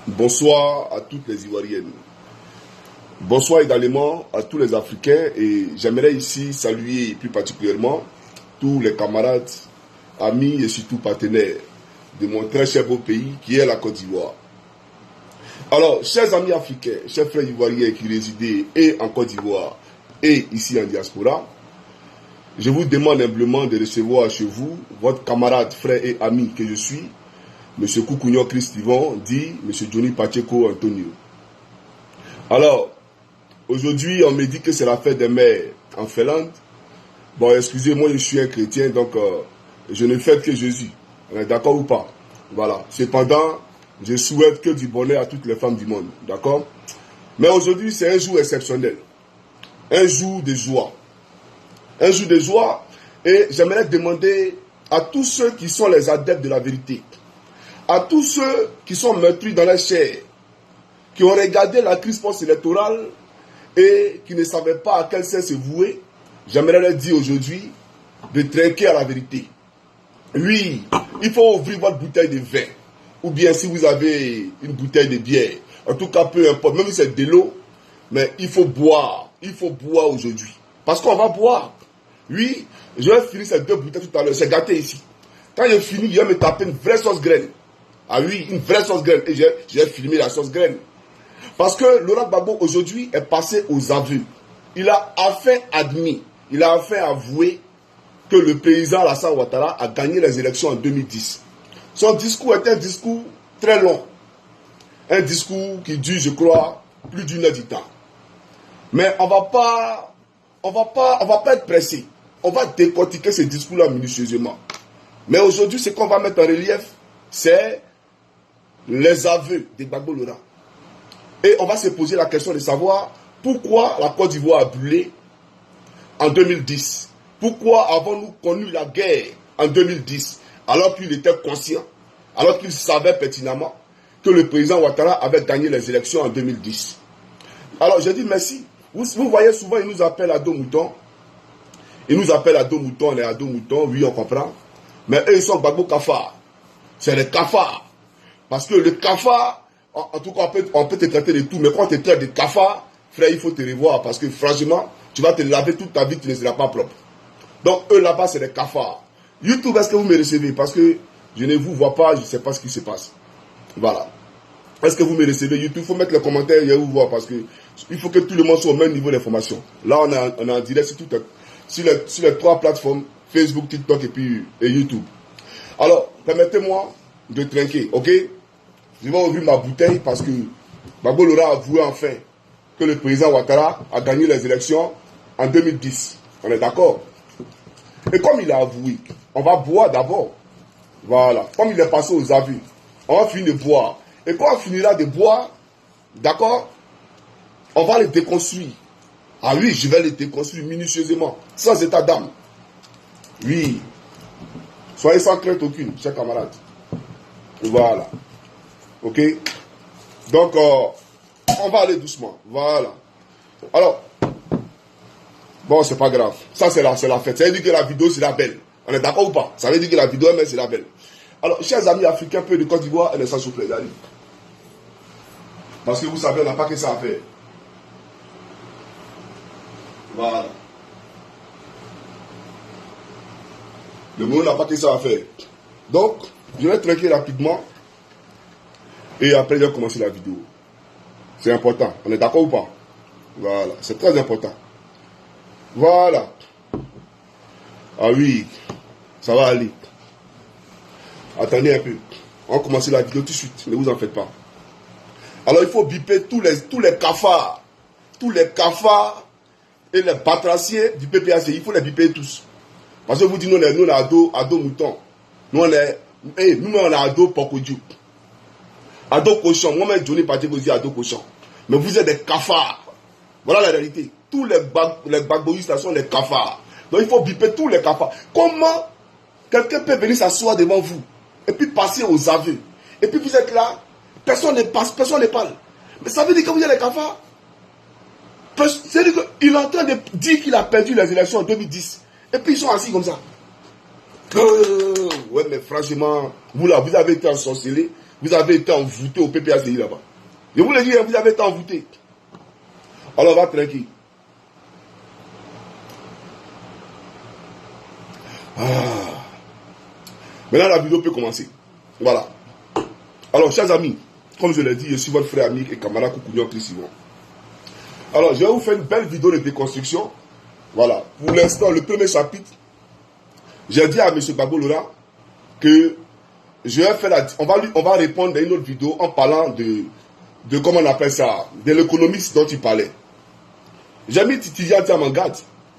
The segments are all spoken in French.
Bonsoir à toutes les Ivoiriennes. Bonsoir également à tous les Africains et j'aimerais ici saluer plus particulièrement tous les camarades, amis et surtout partenaires de mon très cher beau pays qui est la Côte d'Ivoire. Alors, chers amis africains, chers frères ivoiriens qui résident et en Côte d'Ivoire et ici en diaspora, je vous demande humblement de recevoir chez vous votre camarade, frère et ami que je suis, M. Koukounio Christ-Yvon, dit M. Johnny Pacheco Antonio. Alors, aujourd'hui, on me dit que c'est la fête des mères en Finlande. Bon, excusez-moi, je suis un chrétien, donc je ne fête que Jésus. On est d'accord ou pas? Voilà. Cependant, je souhaite que du bonheur à toutes les femmes du monde. D'accord? Mais aujourd'hui, c'est un jour exceptionnel. Un jour de joie. Un jour de joie. Et j'aimerais demander à tous ceux qui sont les adeptes de la vérité, à tous ceux qui sont meurtris dans la chair, qui ont regardé la crise post-électorale et qui ne savaient pas à quel sens se vouer, j'aimerais leur dire aujourd'hui de trinquer à la vérité. Oui, il faut ouvrir votre bouteille de vin. Ou bien si vous avez une bouteille de bière. En tout cas, peu importe, même si c'est de l'eau, mais il faut boire. Il faut boire aujourd'hui. Parce qu'on va boire. Oui, je vais finir ces deux bouteilles tout à l'heure. C'est gâté ici. Quand je finis, je vais me taper une vraie sauce graine. Ah oui, une vraie sauce graine. Et j'ai filmé la sauce graine. Parce que Laurent Gbagbo aujourd'hui est passé aux aveux. Il a enfin admis, il a enfin avoué que le président Alassane Ouattara a gagné les élections en 2010. Son discours est un discours très long. Un discours qui dure, je crois, plus d'une heure du temps. Mais on va pas être pressé. On va décortiquer ce discours-là minutieusement. Mais aujourd'hui, ce qu'on va mettre en relief, c'est les aveux de Gbagbo Laurent. Et on va se poser la question de savoir pourquoi la Côte d'Ivoire a brûlé en 2010. Pourquoi avons-nous connu la guerre en 2010 alors qu'il était conscient, alors qu'il savait pertinemment que le président Ouattara avait gagné les élections en 2010. Alors je dis merci. Vous voyez souvent, il nous appelle à dos mouton. Il nous appelle à dos mouton, on est à dos mouton, oui on comprend. Mais eux ils sont Gbagbo cafards. C'est les cafards. Parce que le cafard, en tout cas on peut te traiter de tout, mais quand on te traite de cafard, frère il faut te revoir parce que franchement, tu vas te laver toute ta vie, tu ne seras pas propre. Donc eux là-bas c'est des cafards. YouTube, est-ce que vous me recevez? Parce que je ne vous vois pas, je ne sais pas ce qui se passe. Voilà. Est-ce que vous me recevez? YouTube, il faut mettre les commentaires et vous voir parce que il faut que tout le monde soit au même niveau d'information. Là on est en direct sur les trois plateformes, Facebook, TikTok et YouTube. Alors, permettez-moi de trinquer, ok? Je vais ouvrir ma bouteille parce que Gbagbo Laurent a avoué enfin que le président Ouattara a gagné les élections en 2010. On est d'accord? Et comme il a avoué, on va boire d'abord. Voilà. Comme il est passé aux aveux, on va finir de boire. Et quand on finira de boire, d'accord, on va les déconstruire. Ah oui, je vais les déconstruire minutieusement, sans état d'âme. Oui. Soyez sans crainte aucune, chers camarades. Voilà. Ok? Donc, on va aller doucement. Voilà. Alors, bon, c'est pas grave. Ça, c'est la fête. Ça veut dire que la vidéo sera belle. On est d'accord ou pas? Ça veut dire que la vidéo, mais sera belle. Alors, chers amis africains, peu de Côte d'Ivoire, elle est sans souffler, d'aller. Parce que vous savez, on n'a pas que ça à faire. Voilà. Le monde n'a pas que ça à faire. Donc, je vais trinquer rapidement. Et après, je vais commencer la vidéo. C'est important. On est d'accord ou pas? Voilà. C'est très important. Voilà. Ah oui. Ça va aller. Attendez un peu. On va commencer la vidéo tout de suite. Ne vous en faites pas. Alors, il faut biper tous les cafards. Tous les cafards et les batraciers du PPAC. Il faut les biper tous. Parce que vous dites, nous, on est ado mouton. Nous, on est ado pokodju. Ado cochon. Moi-même, Johnny Pacheco dit ado cochon. Mais vous êtes des cafards. Voilà la réalité. Tous les gbagboïstes sont les cafards. Donc, il faut biper tous les cafards. Comment quelqu'un peut venir s'asseoir devant vous et puis passer aux aveux? Et puis vous êtes là, personne ne passe, personne ne parle. Mais ça veut dire que vous êtes les cafards. C'est-à-dire qu'il est en train de dire qu'il a perdu les élections en 2010. Et puis ils sont assis comme ça. Ouais, mais franchement, vous là, vous avez été ensorcelé. vous avez été envoûté au PPACI là-bas. Je vous le dis, vous avez été envoûté. Alors, on va tranquille. Maintenant, la vidéo peut commencer. Voilà. Alors, chers amis, comme je l'ai dit, je suis votre frère, ami et camarade Koukounion Christ-Simon. Alors, je vais vous faire une belle vidéo de déconstruction. Voilà. Pour l'instant, le premier chapitre, j'ai dit à M. Gbagbo Laurent que je vais faire on va répondre à une autre vidéo en parlant de comment on appelle ça, de l'économiste dont il parlait. J'ai mis Titi Yantia en garde.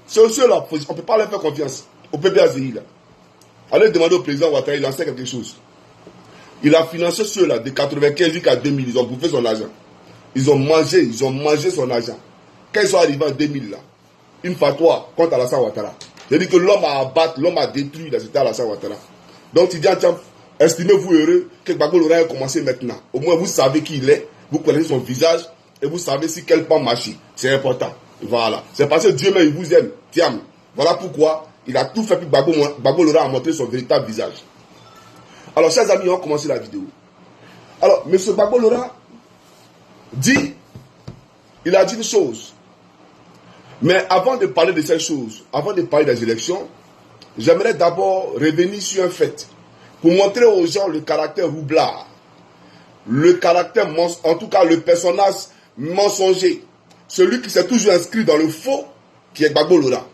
Ceux-là, on ne peut pas leur faire confiance. Au PPACI, là. Allez demander au président Ouattara, il en sait quelque chose. Il a financé ceux-là de 95 jusqu'à 2000. Ils ont bouffé son argent. Ils ont mangé son argent. Quand ils sont arrivés en 2000, là, une fatwa contre Alassane Ouattara. J'ai dit que l'homme a abattu, l'homme a détruit, c'était Alassane Ouattara. Donc, il dit, estimez-vous heureux que Gbagbo Laurent ait commencé maintenant. Au moins, vous savez qui il est, vous connaissez son visage, et vous savez si quel pas marcher. C'est important. Voilà. C'est parce que Dieu même, il vous aime. Tiens. Voilà pourquoi il a tout fait pour Gbagbo Laurent a montré son véritable visage. Alors, chers amis, on va commencer la vidéo. Alors, M. Gbagbo Laurent dit, il a dit une chose. Mais avant de parler de ces choses, avant de parler des élections, j'aimerais d'abord revenir sur un fait. Pour montrer aux gens le caractère roublard. Le caractère, en tout cas le personnage mensonger. Celui qui s'est toujours inscrit dans le faux, qui est Gbagbo Laurent.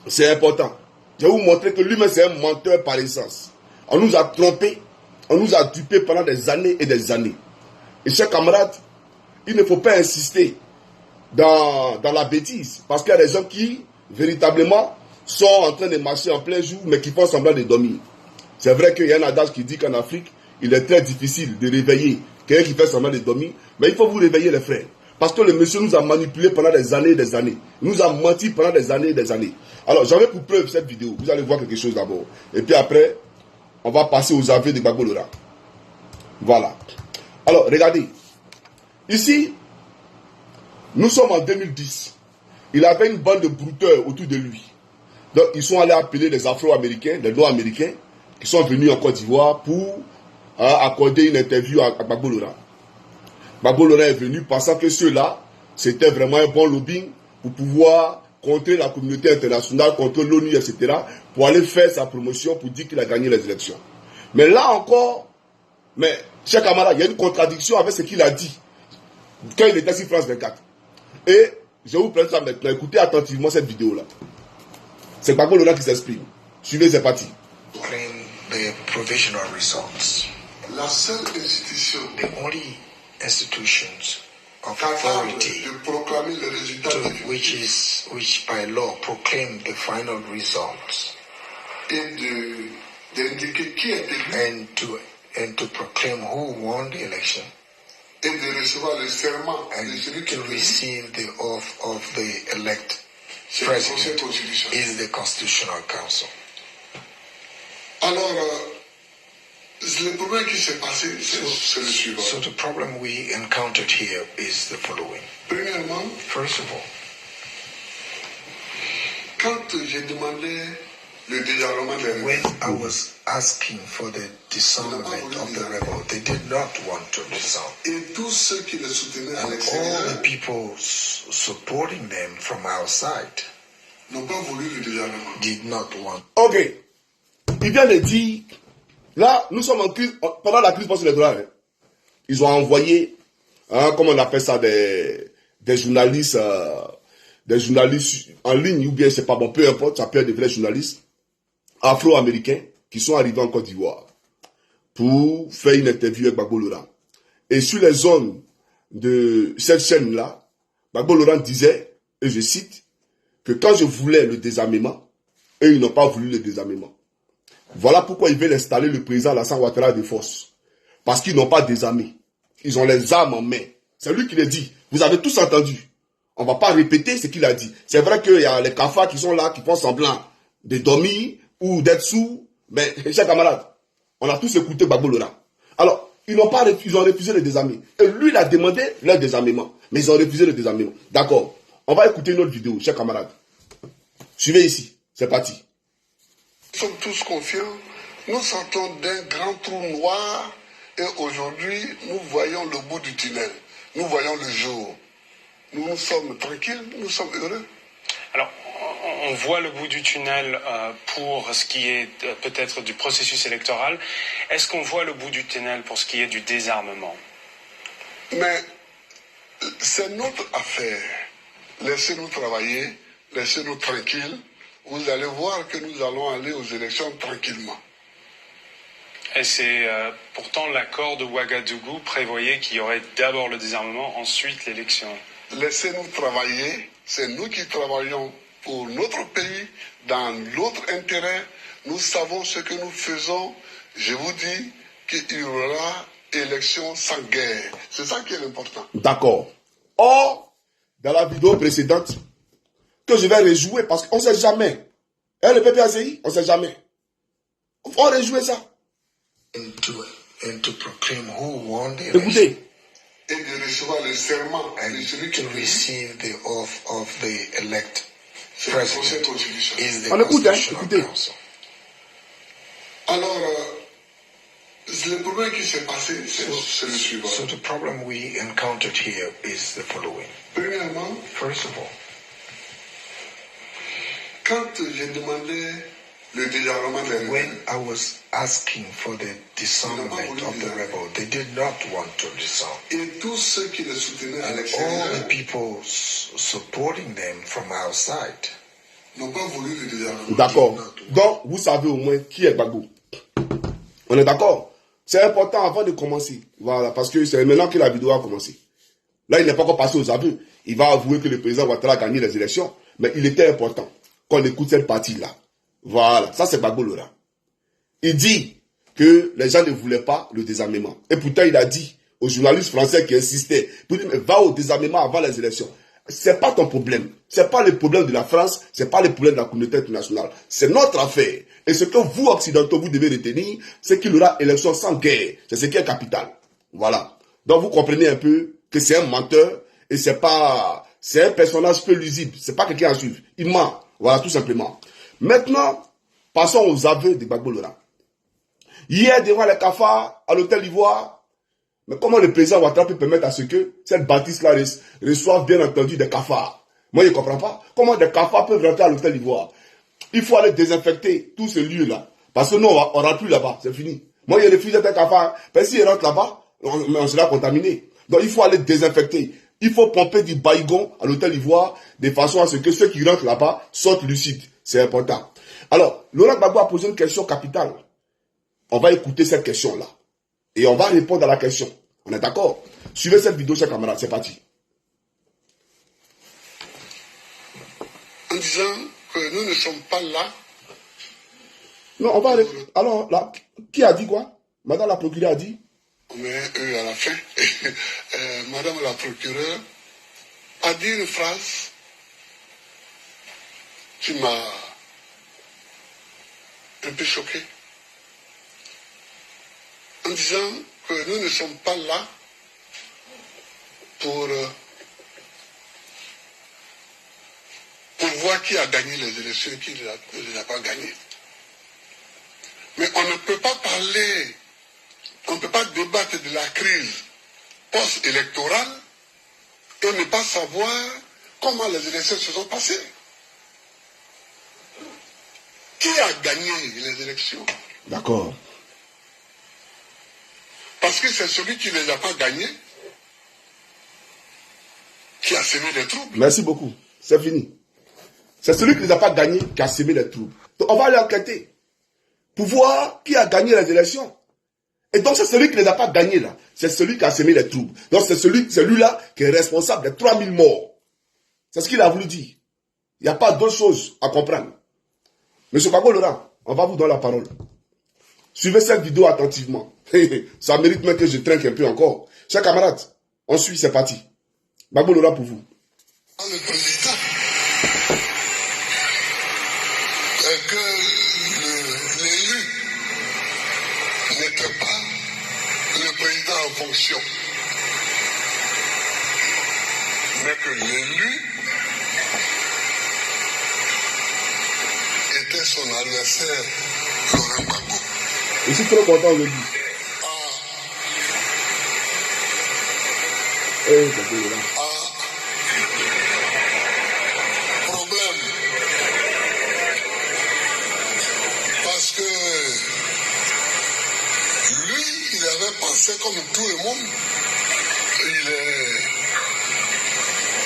C'est important. Je vais vous montrer que lui-même c'est un menteur par essence. On nous a trompés, on nous a dupés pendant des années et des années. Et chers camarades, il ne faut pas insister dans la bêtise. Parce qu'il y a des gens qui, véritablement, sont en train de marcher en plein jour, mais qui font semblant de dormir. C'est vrai qu'il y a un adage qui dit qu'en Afrique, il est très difficile de réveiller quelqu'un qui fait semblant de dormir. Mais il faut vous réveiller, les frères. Parce que le monsieur nous a manipulés pendant des années et des années. Il nous a menti pendant des années et des années. Alors, j'avais pour preuve cette vidéo. Vous allez voir quelque chose d'abord. Et puis après, on va passer aux aveux de Gbagbo Laurent. Voilà. Alors, regardez. Ici, nous sommes en 2010. Il avait une bande de brouteurs autour de lui. Donc, ils sont allés appeler les Afro-Américains, les Noirs-Américains, qui sont venus en Côte d'Ivoire pour accorder une interview à Gbagbo Laurent. Gbagbo Laurent est venu pensant que ceux-là, c'était vraiment un bon lobbying pour pouvoir contrer la communauté internationale, contre l'ONU, etc., pour aller faire sa promotion pour dire qu'il a gagné les élections. Mais là encore, chers camarades, il y a une contradiction avec ce qu'il a dit quand il était sur France 24. Et je vous prends ça maintenant. Écoutez attentivement cette vidéo-là. C'est Gbagbo Laurent qui s'exprime. Suivez, c'est parti. The provisional results. La seule institution The only institutions of capable authority de proclamer le résultat which by law proclaim the final results et d'indiquer qui est élu and to proclaim who won the election et de recevoir le serment and de celui qui to est élu, receive the oath of the elect c'est le Conseil president constitutionnel. is the Constitutional Council. Alors, le problème qui s'est passé, c'est le suivant. So the problem we encountered here is the following. Premièrement, First of all, quand j'ai demandé le désarmement des when rebelles, I was asking for the disarmament of the rebel, they did not want to disarm. et tous ceux qui le soutenaient à And all the l'extérieur people supporting them from outside n'ont pas voulu le désarmement. did not want. Ok. Il vient de dire, là, nous sommes en crise, pendant la crise post-électorale, hein, ils ont envoyé, comment on appelle ça, des journalistes en ligne, ou bien c'est pas bon, peu importe, ça peut être des vrais journalistes afro-américains qui sont arrivés en Côte d'Ivoire pour faire une interview avec Gbagbo Laurent. Et sur les zones de cette chaîne-là, Gbagbo Laurent disait, et je cite, que quand je voulais le désarmement, eux, ils n'ont pas voulu le désarmement. Voilà pourquoi ils veulent installer le président Alassane Ouattara de force. Parce qu'ils n'ont pas désarmé. Ils ont les armes en main. C'est lui qui le dit. Vous avez tous entendu. On ne va pas répéter ce qu'il a dit. C'est vrai qu'il y a les cafards qui sont là, qui font semblant de dormir ou d'être sourds. Mais, chers camarades, on a tous écouté Gbagbo Laurent. Alors, ils ont refusé le désarmer. Et lui, il a demandé leur désarmement. Mais ils ont refusé le désarmement. D'accord. On va écouter une autre vidéo, chers camarades. Suivez ici. C'est parti. Nous sommes tous confiants. Nous sortons d'un grand trou noir Et aujourd'hui, nous voyons le bout du tunnel. Nous voyons le jour. Nous sommes tranquilles, nous sommes heureux. Alors, on voit le bout du tunnel pour ce qui est peut-être du processus électoral. Est-ce qu'on voit le bout du tunnel pour ce qui est du désarmement? Mais c'est notre affaire. Laissez-nous travailler, laissez-nous tranquilles. Vous allez voir que nous allons aller aux élections tranquillement. Et c'est pourtant l'accord de Ouagadougou prévoyait qu'il y aurait d'abord le désarmement, ensuite l'élection. Laissez-nous travailler, c'est nous qui travaillons pour notre pays, dans notre intérêt. Nous savons ce que nous faisons. Je vous dis qu'il y aura élection sans guerre. C'est ça qui est important. D'accord. Or, dans la vidéo précédente, que je vais rejouer parce qu'on ne sait jamais. Et le PPACI, on ne sait jamais. On va rejouer ça. And to proclaim who won the election. Écoutez. Et de recevoir le serment And de celui qui to receive the oath of the elect c'est le Conseil president constitutionnel. is the On écoute, hein, Constitutional écoutez. Council. Alors, le problème qui s'est passé, c'est le suivant. So the problem we encountered here is the following. Premièrement, First of all, quand j'ai demandé le désarmement des when rebelles, I was asking for the disarmament of the rebel, they did not want to disarm. et tous ceux qui le soutenaient à And all the l'extérieur people supporting them from outside n'ont pas voulu le désarmement. D'accord. Donc, vous savez au moins qui est Gbagbo. On est d'accord? C'est important avant de commencer. Voilà, parce que c'est maintenant que la vidéo a commencé. Là, il n'est pas encore passé aux aveux. Il va avouer que le président Ouattara a gagné les élections. Mais il était important qu'on écoute cette partie-là. Voilà, ça c'est Gbagbo Laurent. Il dit que les gens ne voulaient pas le désarmement. Et pourtant, il a dit aux journalistes français qui insistaient, pour dire, mais va au désarmement avant les élections. C'est pas ton problème. C'est pas le problème de la France, c'est pas le problème de la communauté internationale. C'est notre affaire. Et ce que vous, occidentaux, vous devez retenir, c'est qu'il y aura élection sans guerre. C'est ce qui est capital. Voilà. Donc vous comprenez un peu que c'est un menteur et c'est un personnage peu lisible. C'est pas quelqu'un à suivre. Il ment. Voilà, tout simplement. Maintenant, passons aux aveux de Gbagbo Laurent. Hier, devant les cafards, à l'hôtel Ivoire, mais comment le président Ouattara peut permettre à ce que cette bâtisse-là reçoive bien entendu des cafards? Moi, je ne comprends pas. Comment des cafards peuvent rentrer à l'hôtel Ivoire? Il faut aller désinfecter tous ces lieux-là. Parce que nous, on ne rentre plus là-bas. C'est fini. Moi, il y a des fusées des cafards. Mais s'ils rentrent là-bas, on sera contaminé. Donc, il faut aller désinfecter. Il faut pomper du baïgon à l'hôtel Ivoire de façon à ce que ceux qui rentrent là-bas sortent lucides. C'est important. Alors, Laurent Gbagbo a posé une question capitale. On va écouter cette question-là. Et on va répondre à la question. On est d'accord? Suivez cette vidéo, chers camarades. C'est parti. En disant que nous ne sommes pas là. Non, on va... Alors, là, qui a dit quoi? Madame la procureure a dit? Mais eux, à la fin, Madame la procureure a dit une phrase qui m'a un peu choqué. En disant que nous ne sommes pas là pour voir qui a gagné les élections et qui ne les a pas gagnées. Mais on ne peut pas parler, on ne peut pas débattre de la crise post-électorale et ne pas savoir comment les élections se sont passées. Qui a gagné les élections? D'accord. Parce que c'est celui qui ne les a pas gagnés qui a semé les troubles. Merci beaucoup. C'est fini. C'est celui qui ne les a pas gagnés qui a semé les troubles. Donc, on va aller enquêter pour voir qui a gagné les élections. Et donc, c'est celui qui ne les a pas gagnés là. C'est celui qui a semé les troubles. Donc, c'est celui-là qui est responsable des 3000 morts. C'est ce qu'il a voulu dire. Il n'y a pas d'autre chose à comprendre. Monsieur Gbagbo Laurent, on va vous donner la parole. Suivez cette vidéo attentivement. Ça mérite même que je trinque un peu encore. Chers camarades, on suit, c'est parti. Gbagbo Laurent pour vous. Le président, que l'élu n'était pas le président en fonction, mais que l'élu était son adversaire, Laurent Gbagbo. Je suis trop content de le dire. problème. Parce que lui, il avait pensé comme tout le monde. Il est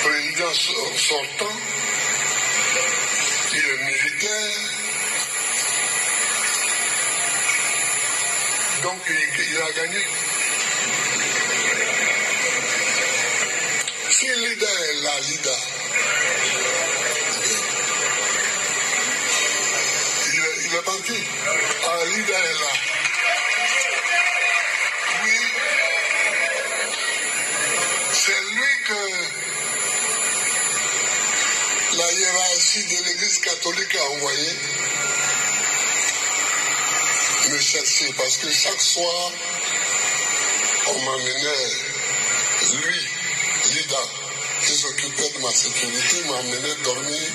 président sortant. Il est militaire. Donc il a gagné. Si Lida est là, Lida, il est parti. Ah, Lida est là. Oui, c'est lui que la hiérarchie de l'Église catholique a envoyé me chercher parce que chaque soir, on m'emmenait, lui, Lida, qui s'occupait de ma sécurité, m'emmenait dormir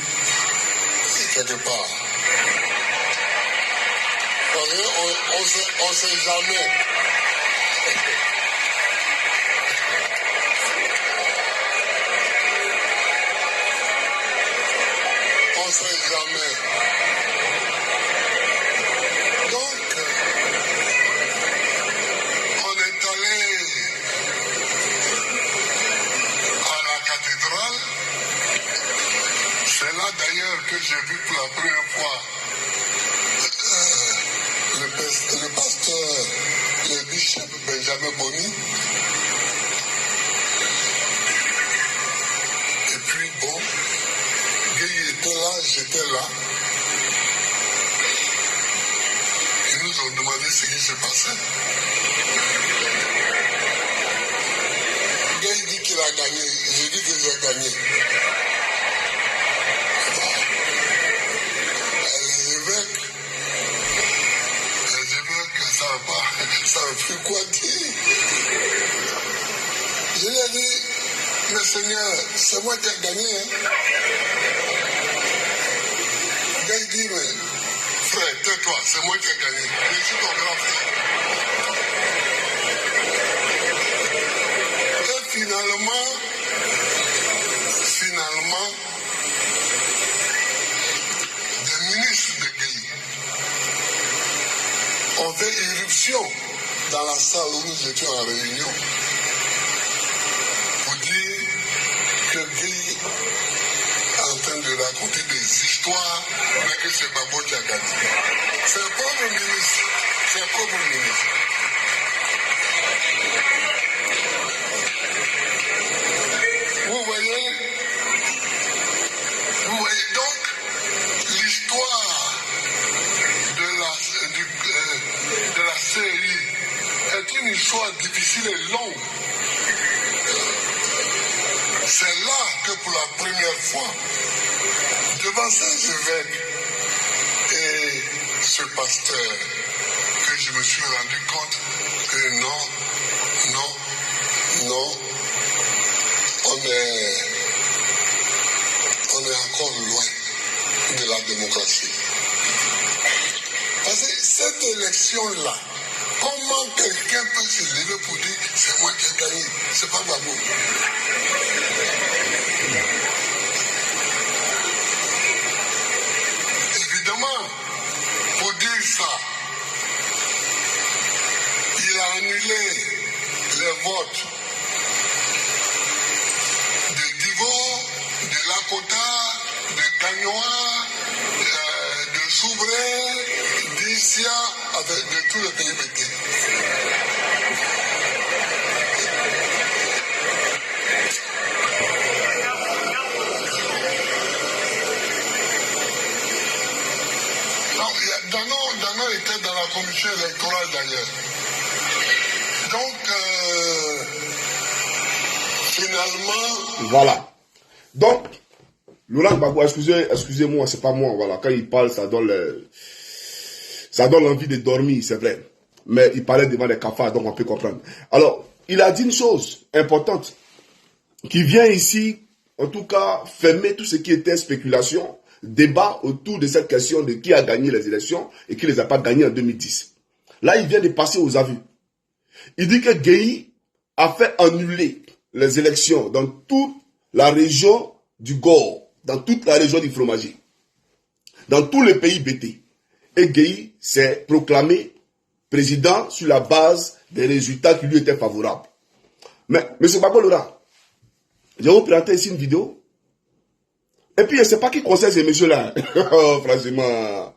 quelque part. On ne sait jamais. On ne sait jamais. Donc, on est allé à la cathédrale. C'est là d'ailleurs que j'ai vu pour la première fois le pasteur, le bishop Benjamin Boni. Et puis bon, Guy était là, j'étais là. Ils nous ont demandé ce qui se passait. Guy dit qu'il a gagné, j'ai dit que j'ai gagné. Ça ne fait quoi dire? Je lui ai dit, mais Seigneur, c'est moi qui ai gagné. Hein? Le gars il dit, mais frère, tais-toi, c'est moi qui ai gagné. Je suis ton grand frère. Et finalement, des ministres de pays ont fait irruption dans la salle où nous étions en réunion pour dire que Guy est en train de raconter des histoires, mais que c'est Babo qui a gagné. C'est un pauvre ministre. C'est un pauvre ministre. Vous voyez donc l'histoire de la série est une histoire difficile et longue. C'est là que pour la première fois, devant ces évêques et ce pasteur, que je me suis rendu compte que non, on est encore loin de la démocratie. Parce que cette élection-là, comment quelqu'un peut se lever pour dire c'est moi qui ai gagné? C'est pas Gbagbo. Évidemment, pour dire ça, il a annulé les votes de Divo, de Lakota, de Gagnoa, de Soubré, d'Issia, de tous les pays pétés. Dano était dans la commission électorale d'ailleurs. Donc, finalement... Voilà. Donc, Laurent Gbagbo, excusez-moi, c'est pas moi. Voilà, quand il parle, ça donne l'envie de dormir, c'est vrai. Mais il parlait devant les cafards, donc on peut comprendre. Alors, il a dit une chose importante, qui vient ici, en tout cas, fermer tout ce qui était spéculation, débat autour de cette question de qui a gagné les élections et qui ne les a pas gagnées en 2010. Là, il vient de passer aux aveux. Il dit que Gueye a fait annuler les élections dans toute la région du Gore, dans toute la région du fromager, dans tous les pays BT. Et Gueye s'est proclamé président sur la base des résultats qui lui étaient favorables. Mais, M. Gbagbo Laurent, je vais vous présenter ici une vidéo. Et puis, je ne sais pas qui conseille ces messieurs-là. Franchement.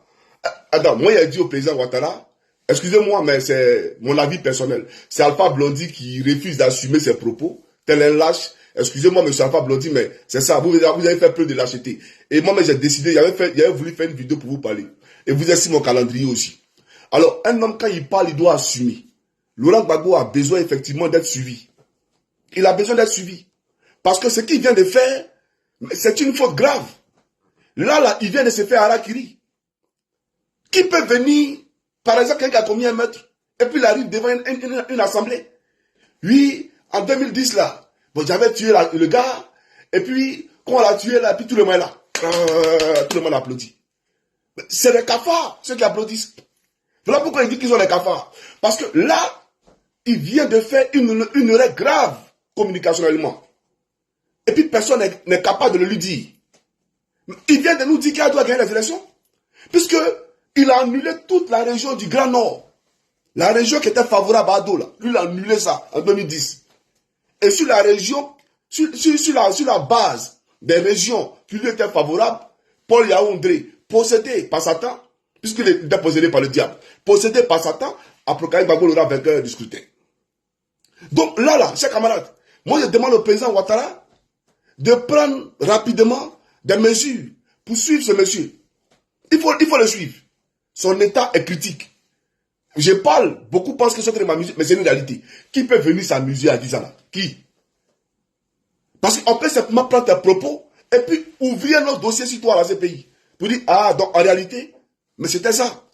Attends, moi, j'ai dit au président Ouattara, excusez-moi, mais c'est mon avis personnel. C'est Alpha Blondy qui refuse d'assumer ses propos. Tel un lâche. Excusez-moi, M. Alpha Blondy, mais c'est ça. Vous avez fait preuve de lâcheté. Et moi, j'ai décidé, j'avais voulu faire une vidéo pour vous parler. Et vous êtes sur mon calendrier aussi. Alors, un homme, quand il parle, il doit assumer. Laurent Gbagbo a besoin effectivement d'être suivi. Il a besoin d'être suivi. Parce que ce qu'il vient de faire, c'est une faute grave. Là, il vient de se faire harakiri. Qui peut venir, par exemple, quelqu'un qui a commis un meurtre, et puis il arrive devant une assemblée. Oui, en 2010, là, bon, j'avais tué le gars, et puis, quand on l'a tué, là, puis tout le monde est là. Tout le monde applaudit. C'est les cafards, ceux qui applaudissent. Voilà pourquoi il dit qu'ils sont les cafards. Parce que là, il vient de faire une erreur grave communicationnellement. Et puis personne n'est capable de le lui dire. Il vient de nous dire qu'il doit gagner les élections. Puisqu'il a annulé toute la région du Grand Nord. La région qui était favorable à Ado, là. Lui, il a annulé ça en 2010. Et sur la région, sur la base des régions qui lui étaient favorables, Paul Yaoundé, possédé par Satan, puisqu'il était possédé par le diable, possédé par Satan, a proclamé Gbagbo Laurent vainqueur du scrutin. Donc là, chers camarades, moi je demande au président Ouattara de prendre rapidement des mesures pour suivre ce monsieur. Il faut le suivre. Son état est critique. Je parle, beaucoup pensent que c'est de ma musique, mais c'est une réalité. Qui peut venir s'amuser à 10 ans là? Qui? Parce qu'on peut simplement prendre tes propos et puis ouvrir notre dossier sur toi à la CPI. Pour dire, ah, donc en réalité, mais c'était ça.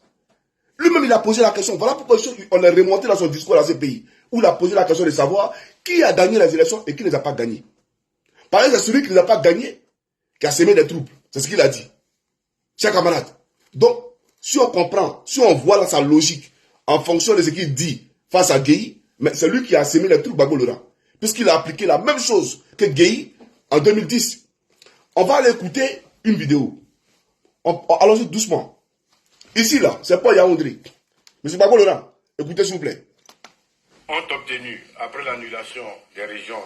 Lui-même, il a posé la question. Voilà pourquoi on est remonté dans son discours à la CPI, où il a posé la question de savoir qui a gagné les élections et qui ne les a pas gagnées. Par exemple, c'est celui qui ne les a pas gagnées qui a semé des troubles. C'est ce qu'il a dit. Chers camarades. Donc, si on comprend, si on voit là sa logique en fonction de ce qu'il dit face à Gueye, mais c'est lui qui a semé les troubles Gbagbo Laurent. Puisqu'il a appliqué la même chose que Gueye en 2010. On va aller écouter une vidéo. Allons-y doucement. Ici, là, c'est pas Yaoundé. Monsieur Gbagbo Laurent, écoutez s'il vous plaît. Ont obtenu, après l'annulation des régions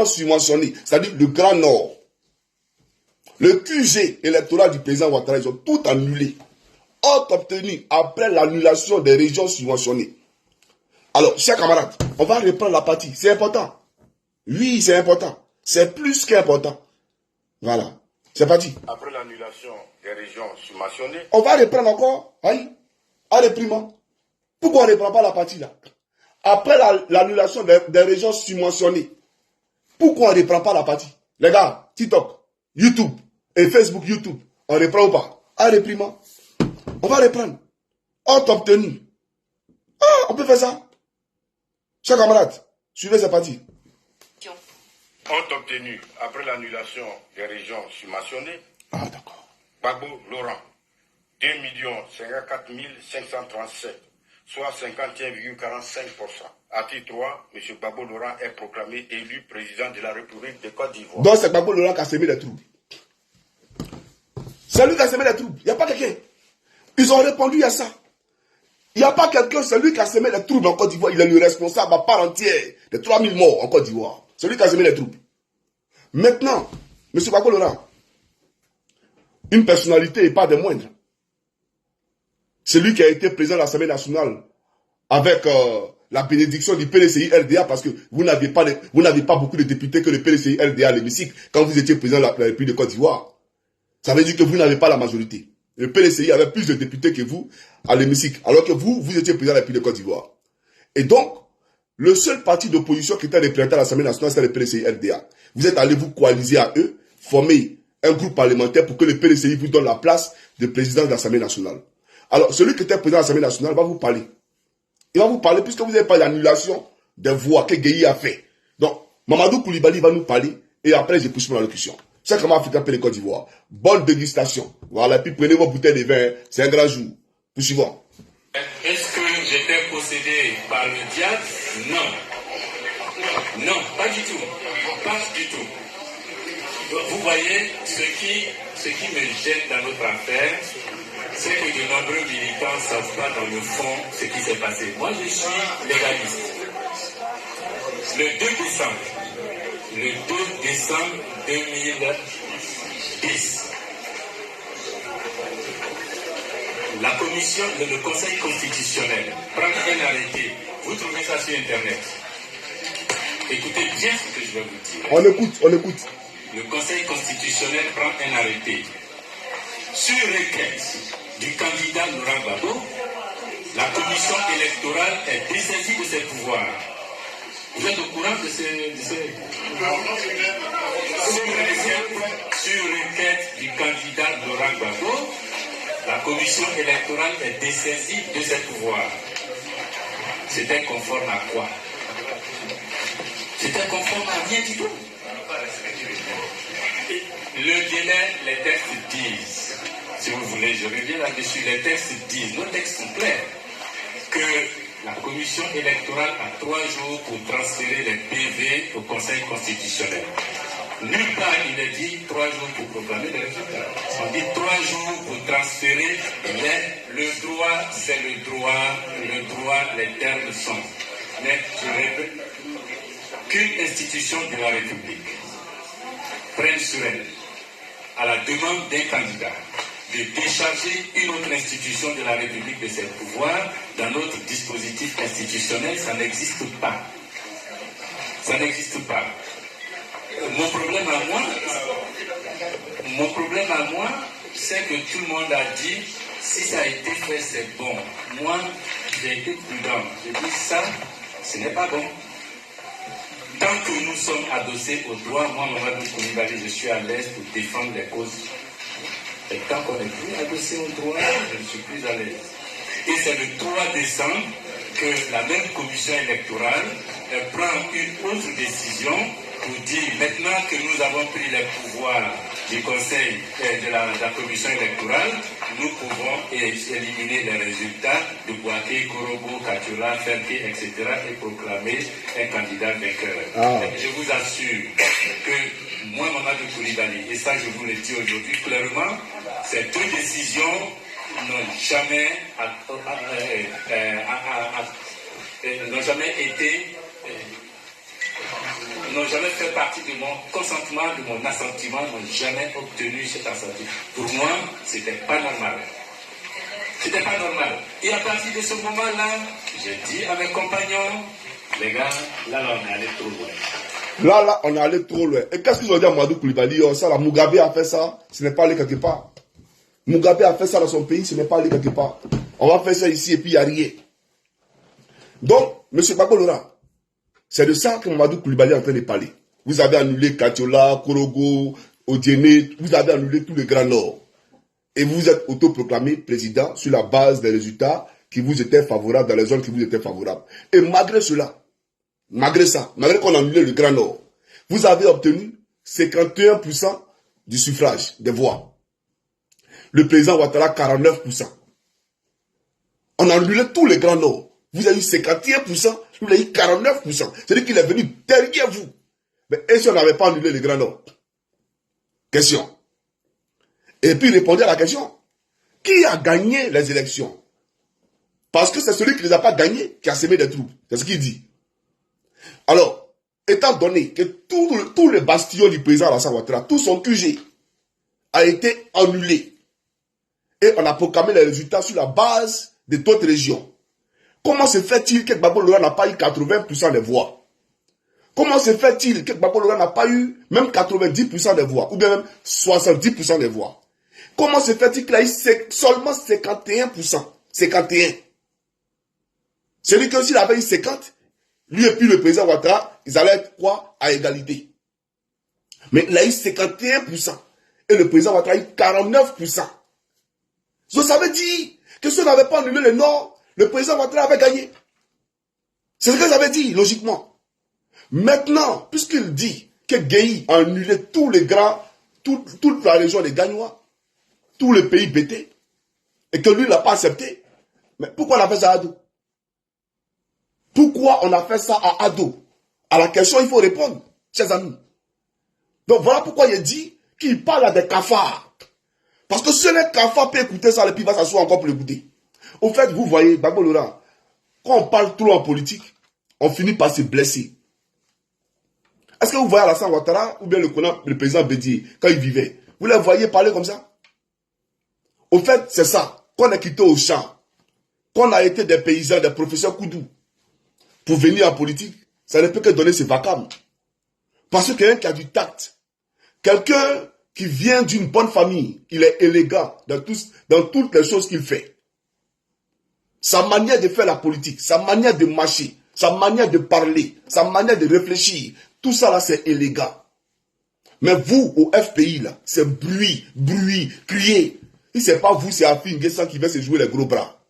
subventionnées, c'est-à-dire le Grand Nord. Le QG électoral du président Ouattara, ils ont tout annulé. Ont obtenu, après l'annulation des régions subventionnées. Alors, chers camarades, on va reprendre la partie. C'est important. Oui, c'est important. C'est plus qu'important. Voilà. C'est parti. Après l'annulation des régions subventionnées, on va reprendre encore. Aïe. En réprimant. Pourquoi on ne reprend pas la partie là? Après l'annulation des régions subventionnées. Pourquoi on ne reprend pas la partie? Les gars, TikTok, YouTube et Facebook, YouTube, on reprend ou pas? En réprimant. On va reprendre. Ont obtenu. Ah, on peut faire ça. Chers camarades, suivez cette partie. Ont obtenu, après l'annulation des régions subventionnées, ah, d'accord. Gbagbo Laurent, 2 54 537, soit 51,45%. À titre 3, M. Gbagbo Laurent est proclamé élu président de la République de Côte d'Ivoire. Donc c'est Gbagbo Laurent qui a semé les troubles. C'est lui qui a semé les troubles. Il n'y a pas quelqu'un. Ils ont répondu à ça. Il n'y a pas quelqu'un, c'est lui qui a semé les troubles en Côte d'Ivoire. Il est le responsable à part entière de 3000 morts en Côte d'Ivoire. C'est lui qui a semé les troubles. Maintenant, M. Gbagbo Laurent, une personnalité et pas des moindres. C'est lui qui a été président de l'Assemblée nationale avec la bénédiction du PDCI RDA parce que vous n'aviez pas beaucoup de députés que le PDCI RDA à l'hémicycle quand vous étiez président de la République de Côte d'Ivoire. Ça veut dire que vous n'avez pas la majorité. Le PDCI avait plus de députés que vous à l'hémicycle, alors que vous étiez président de la République de Côte d'Ivoire. Et donc, le seul parti d'opposition qui était représenté à l'Assemblée nationale, c'était le PDCI RDA. Vous êtes allé vous coaliser à eux, former un groupe parlementaire pour que le PDCI vous donne la place de président de l'Assemblée nationale. Alors, celui qui était président de l'Assemblée nationale va vous parler. Il va vous parler puisque vous n'avez pas l'annulation des voix que Gueye a fait. Donc, Mamadou Koulibaly va nous parler et après, je pousse mon allocution. Chaque comment Africain peut les Côte d'Ivoire. Bonne dégustation. Voilà, puis prenez vos bouteilles de vin. C'est un grand jour. Plus suivant. Est-ce que j'étais possédé par le diable? Non. Non, pas du tout. Pas du tout. Donc, vous voyez, ce qui me gêne dans notre affaire, c'est que de nombreux militants ne savent pas dans le fond ce qui s'est passé. Moi, je suis légaliste. Le 2 décembre 2010, la commission, le Conseil constitutionnel prend un arrêté. Vous trouvez ça sur Internet. Écoutez bien ce que je vais vous dire. On écoute. Le Conseil constitutionnel prend un arrêté. Sur requête du candidat Laurent Gbagbo, la commission électorale est dessaisie de ses pouvoirs. Vous êtes au courant de ces... Sur requête du candidat Laurent Gbagbo, la commission électorale est dessaisie de ses pouvoirs. C'était conforme à quoi? C'était conforme à rien du tout. Le délai, les textes disent, si vous voulez, je reviens là-dessus, les textes disent, nos textes sont clairs, que la commission électorale a 3 jours pour transférer les PV au Conseil constitutionnel. Nulle part il est dit 3 jours pour proclamer les résultats. On dit 3 jours pour transférer le droit, c'est le droit, les termes sont. Mais je répète, qu'une institution de la République prenne sur elle, à la demande d'un candidat, de décharger une autre institution de la République de ses pouvoirs, dans notre dispositif institutionnel, ça n'existe pas. Ça n'existe pas. Mon problème à moi, c'est que tout le monde a dit, si ça a été fait, c'est bon. Moi, j'ai été prudent. J'ai dit, ça, ce n'est pas bon. Tant que nous sommes adossés au droit, moi, Mamadou Koulibaly, je suis à l'aise pour défendre les causes. Et tant qu'on n'est plus adossé au droit, je ne suis plus à l'aise. Et c'est le 3 décembre que la même commission électorale prend une autre décision pour dire, maintenant que nous avons pris les pouvoirs du Conseil de la commission électorale, nous pouvons éliminer les résultats de Bouaké, Korobo, Katiola, Ferké, etc. et proclamer un candidat vainqueur. Je vous assure que moi, Mamadou Koulibaly, et ça je vous le dis aujourd'hui clairement, ces 2 décisions n'ont jamais fait partie de mon consentement, de mon assentiment, n'ont jamais obtenu cet assentiment. Pour moi, c'était pas normal. C'était pas normal. Et à partir de ce moment-là, j'ai dit à mes compagnons, les gars, là, on est allé trop loin. Là, on est allé trop loin. Et qu'est-ce qu'ils ont dit à Mamadou Koulibaly? Ça, là, Mugabe a fait ça, ce n'est pas allé quelque part. Mugabe a fait ça dans son pays, ce n'est pas allé quelque part. On va faire ça ici et puis il n'y a rien. Donc, M. Gbagbo Laurent, c'est de ça que Mamadou Koulibaly est en train de parler. Vous avez annulé Katiola, Korogo, Odiene, vous avez annulé tout le Grand Nord. Et vous êtes autoproclamé président sur la base des résultats qui vous étaient favorables dans les zones qui vous étaient favorables. Et malgré cela, malgré qu'on a annulé le Grand Nord, vous avez obtenu 51% du suffrage des voix. Le président Ouattara, 49%. On a annulé tous les Grands Nord. Vous avez eu 51%, vous avez eu 49%. C'est-à-dire qu'il est venu derrière vous. Mais et si on n'avait pas annulé les Grands Nord? Question. Et puis répondez à la question. Qui a gagné les élections? Parce que c'est celui qui ne les a pas gagnés qui a semé des troubles. C'est ce qu'il dit. Alors, étant donné que tous les bastions du président Alassane Ouattara, tout son QG a été annulé, et on a proclamé les résultats sur la base de d'autres régions, comment se fait-il que Gbagbo Laurent n'a pas eu 80% des voix? Comment se fait-il que Gbagbo Laurent n'a pas eu même 90% des voix, ou bien même 70% des voix? Comment se fait-il qu'il a eu seulement 51%? 51. Celui que s'il avait eu 50, lui et puis le président Ouattara, ils allaient être quoi? À égalité. Mais il a eu 51%. Et le président Ouattara a eu 49%. Donc ça veut dire que si on n'avait pas annulé le Nord, le président Ouattara avait gagné. C'est ce que ça veut dire, logiquement. Maintenant, puisqu'il dit que Gueye a annulé tous les grands, toute la région des Gagnois, tous les pays bêtés, et que lui, il n'a pas accepté, mais pourquoi il a fait ça à nous? Pourquoi on a fait ça à Ado? À la question, il faut répondre, chers amis. Donc voilà pourquoi il dit qu'il parle à des cafards. Parce que seul un cafard peut écouter ça, et puis il va s'asseoir encore pour l'écouter. Au fait, vous voyez, Gbagbo Laurent, quand on parle trop en politique, on finit par se blesser. Est-ce que vous voyez Alassane Ouattara ou bien le président Bédié, quand il vivait, vous les voyez parler comme ça? Au fait, c'est ça. Qu'on a quitté au champ, qu'on a été des paysans, des professeurs Koudou, pour venir en politique, ça ne peut que donner ses vacances. Parce que quelqu'un qui a du tact, quelqu'un qui vient d'une bonne famille, il est élégant dans toutes les choses qu'il fait. Sa manière de faire la politique, sa manière de marcher, sa manière de parler, sa manière de réfléchir, tout ça là c'est élégant. Mais vous, au FPI là, c'est bruit, crier. Si c'est pas vous, c'est Afi N'Guessan qui va se jouer les gros bras.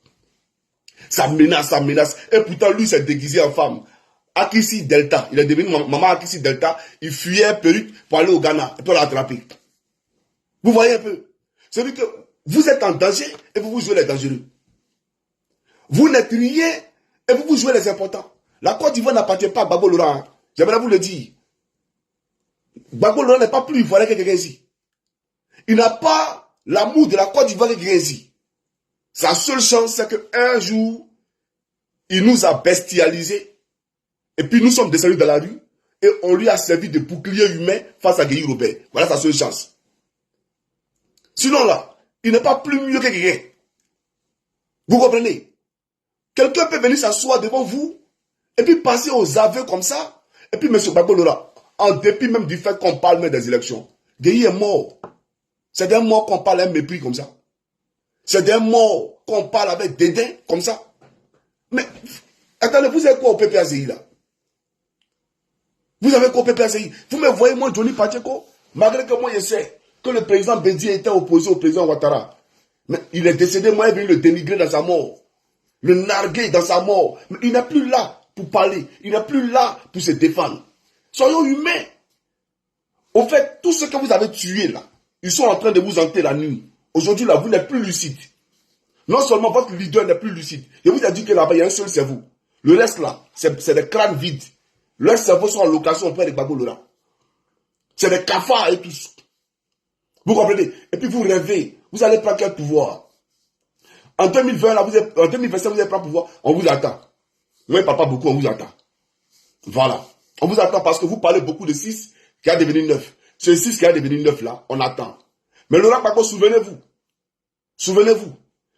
Ça menace. Et pourtant, lui, s'est déguisé en femme. Akissi Delta, il est devenu maman Akissi Delta, il fuyait perruque pour aller au Ghana, et pour l'attraper. Vous voyez un peu? C'est-à-dire que vous êtes en danger et vous jouez les dangereux. Vous n'êtes rien et vous jouez les importants. La Côte d'Ivoire n'appartient pas à Gbagbo Laurent. J'aimerais vous le dire. Gbagbo Laurent n'est pas plus ivoirien que quelqu'un ici. Il n'a pas l'amour de la Côte d'Ivoire que quelqu'un ici. Sa seule chance, c'est qu'un jour, il nous a bestialisés. Et puis nous sommes descendus dans la rue et on lui a servi de bouclier humain face à Guéhi Robert. Voilà sa seule chance. Sinon là, il n'est pas plus mieux que quelqu'un. Vous comprenez? Quelqu'un peut venir s'asseoir devant vous et puis passer aux aveux comme ça. Et puis M. Gbagbo Laurent, en dépit même du fait qu'on parle même des élections, Guéhi est mort. C'est d'un mort qu'on parle un mépris comme ça. C'est d'un mort qu'on parle avec dédain comme ça. Mais attendez, vous avez quoi au PPACI là? Vous avez quoi au PPACI? Vous me voyez, moi, Johnny Pacheco, malgré que moi, je sais que le président Bédié était opposé au président Ouattara. Mais il est décédé, moi, il est venu le dénigrer dans sa mort. Le narguer dans sa mort. Mais il n'est plus là pour parler. Il n'est plus là pour se défendre. Soyons humains. Au fait, tous ceux que vous avez tués là, ils sont en train de vous hanter la nuit. Aujourd'hui, là, vous n'êtes plus lucide. Non seulement votre leader n'est plus lucide. Je vous ai dit que là-bas, il y a un seul cerveau. Le reste là, c'est des crânes vides. Leurs cerveaux sont en location auprès de Gbagbo Laurent. C'est des cafards et tout. Vous comprenez? Et puis vous rêvez. Vous allez prendre quel pouvoir? En 2020, là, en 2025, vous allez prendre pouvoir. On vous attend. Moi, papa, beaucoup, on vous attend. Voilà. On vous attend parce que vous parlez beaucoup de 6 qui a devenu 9. Ce 6 qui a devenu 9 là, on attend. Mais Laurent Gbagbo, souvenez-vous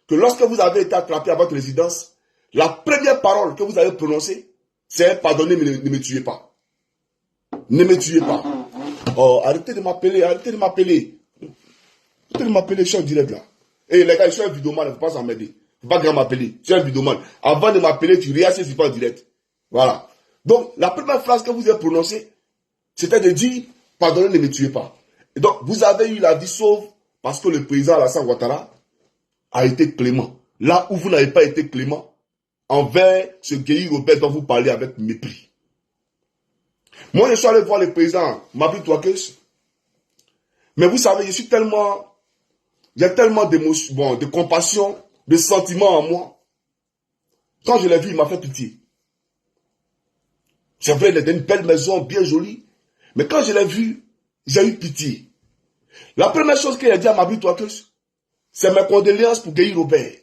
que lorsque vous avez été attrapé à votre résidence, la première parole que vous avez prononcée, c'est pardonnez, mais ne me tuez pas. Ne me tuez pas. Oh, arrêtez de m'appeler. Arrêtez de m'appeler, je suis en direct là. Et les gars, je suis un vidéoman, il ne faut pas s'en m'aider. Il ne faut pas grand m'appeler. Je suis un vidéoman. Avant de m'appeler, tu réagis si pas en direct. Voilà. Donc, la première phrase que vous avez prononcée, c'était de dire pardonnez, ne me tuez pas. Et donc, vous avez eu la vie sauve parce que le président Alassane Ouattara a été clément. Là où vous n'avez pas été clément, envers ce Guéhi Robert dont vous parlez avec mépris. Moi, je suis allé voir le président Mabry Touakes. Mais vous savez, j'ai tellement d'émotions, de compassion, de sentiments en moi. Quand je l'ai vu, il m'a fait pitié. C'est vrai, il était une belle maison, bien jolie. Mais quand je l'ai vu, j'ai eu pitié. La première chose qu'il a dit à Mabry Touakes, c'est mes condoléances pour Guéhi Robert.